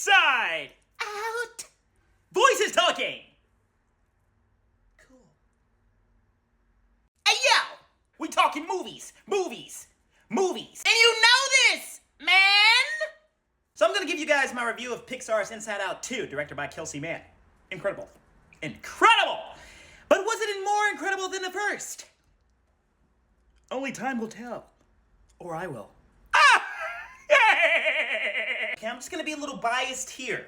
Inside Out. Voices talking. Cool. Hey, yo! We talking movies. And you know this, man! So I'm gonna give you guys my review of Pixar's Inside Out 2, directed by Kelsey Mann. Incredible. But was it more incredible than the first? Only time will tell. Or I will. Okay, I'm just gonna be a little biased here.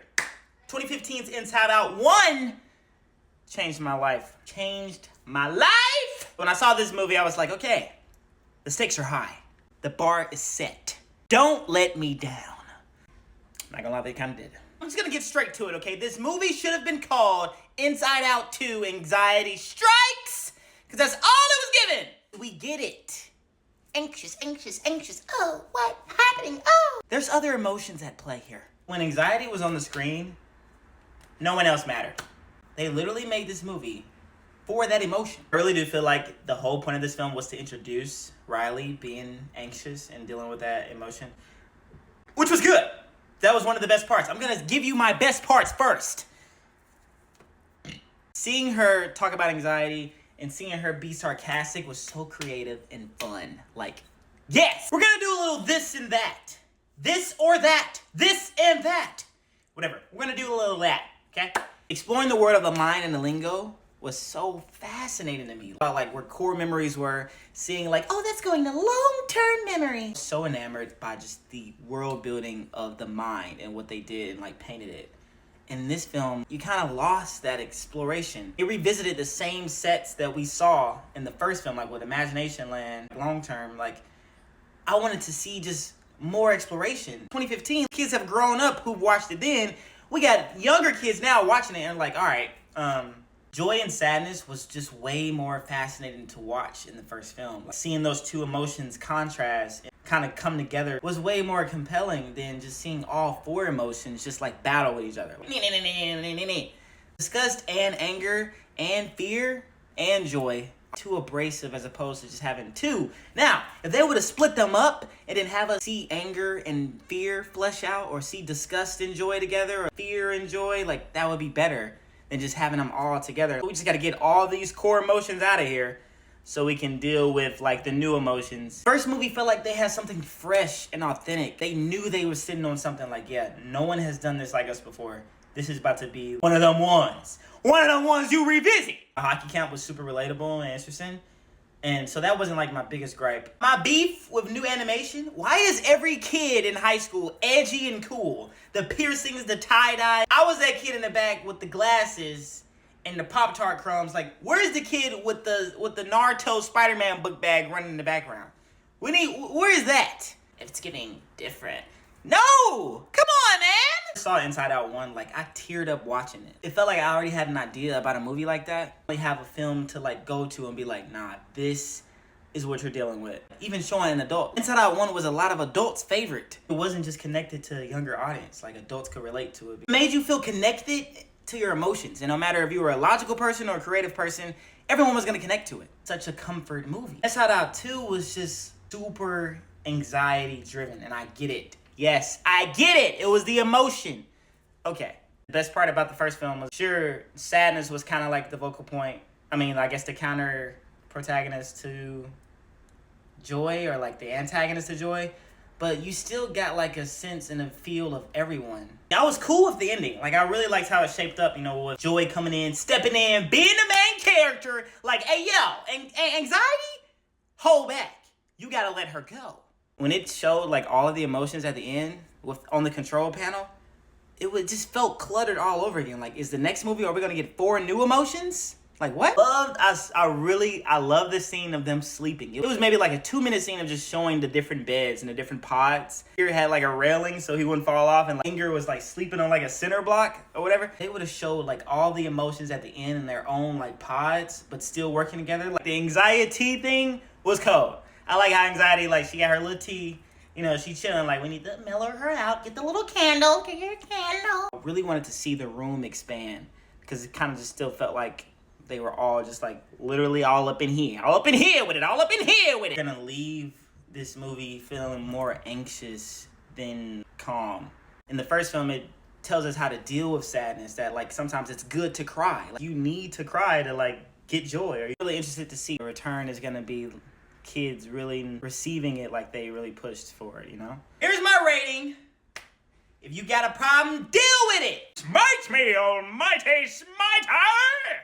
2015's Inside Out 1 changed my life. When I saw this movie, I was like, okay, the stakes are high. The bar is set. Don't let me down. Not gonna lie, they kinda did. I'm just gonna get straight to it, okay? This movie should have been called Inside Out 2 Anxiety Strikes, because that's all it was given. We get it. Anxious. Oh, what happening? Oh. There's other emotions at play here. When anxiety was on the screen, no one else mattered. They literally made this movie for that emotion. I really do feel like the whole point of this film was to introduce Riley being anxious and dealing with that emotion, which was good. That was one of the best parts. I'm gonna give you my best parts first. Seeing her talk about anxiety and seeing her be sarcastic was so creative and fun. Like, yes! We're gonna do a little this and that. This or that. This and that. Whatever. We're gonna do a little of that, okay? Exploring the world of the mind and the lingo was so fascinating to me. About like where core memories were, seeing like, oh, that's going to long-term memory. So enamored by just the world building of the mind and what they did and like painted it. In this film, you kind of lost that exploration. It revisited the same sets that we saw in the first film, like with Imagination Land, long-term. Like, I wanted to see just more exploration. 2015, kids have grown up who watched it then. We got younger kids now watching it and like, all right, joy and sadness was just way more fascinating to watch in the first film. Like, seeing those two emotions contrast and kind of come together was way more compelling than just seeing all four emotions just like battle with each other. Disgust and anger and fear and joy. Too abrasive as opposed to just having two. Now, if they would have split them up and then have us see anger and fear flesh out, or see disgust and joy together, or fear and joy, like that would be better than just having them all together. We just gotta get all these core emotions out of here so we can deal with like the new emotions. First movie felt like they had something fresh and authentic. They knew they were sitting on something like, yeah, no one has done this like us before. This is about to be one of them ones. One of them ones you revisit. A hockey camp was super relatable and interesting. And so that wasn't like my biggest gripe. My beef with new animation, why is every kid in high school edgy and cool? The piercings, the tie-dye. I was that kid in the back with the glasses and the Pop-Tart crumbs. Like, where's the kid with the Naruto Spider-Man book bag running in the background? Where is that? If it's getting different. No! Come on, man! I saw Inside Out 1, like, I teared up watching it. It felt like I already had an idea about a movie like that. I have a film to, like, go to and be like, nah, this is what you're dealing with. Even showing an adult. Inside Out 1 was a lot of adults' favorite. It wasn't just connected to a younger audience. Like, adults could relate to it. It made you feel connected to your emotions. And no matter if you were a logical person or a creative person, everyone was going to connect to it. Such a comfort movie. Inside Out 2 was just super anxiety-driven, and I get it. Yes, I get it. It was the emotion. Okay. The best part about the first film was, sure, sadness was kind of like the vocal point. I mean, I guess the counter protagonist to joy, or like the antagonist to joy. But you still got like a sense and a feel of everyone. I was cool with the ending. Like, I really liked how it shaped up, you know, with Joy coming in, stepping in, being the main character. Like, hey, yo, anxiety? Hold back. You gotta let her go. When it showed like all of the emotions at the end on the control panel, it just felt cluttered all over again. Like, is the next movie, are we gonna get 4 new emotions? Like, what? I love the scene of them sleeping. It was maybe like a 2-minute scene of just showing the different beds and the different pods. Here had like a railing so he wouldn't fall off, and like, Inger was like sleeping on like a center block or whatever. They would have showed like all the emotions at the end in their own like pods, but still working together. Like, the anxiety thing was cold. I like how anxiety, like, she got her little tea, you know, she chilling, like, we need to mellow her out, get the little candle, get your candle. I really wanted to see the room expand, because it kind of just still felt like they were all just, like, literally all up in here with it. I'm gonna leave this movie feeling more anxious than calm. In the first film, it tells us how to deal with sadness, that like sometimes it's good to cry. Like, you need to cry to like get joy. Are you really interested to see the return is gonna be kids really receiving it like they really pushed for it, you know? Here's my rating. If you got a problem, deal with it. Smite me, almighty smiter!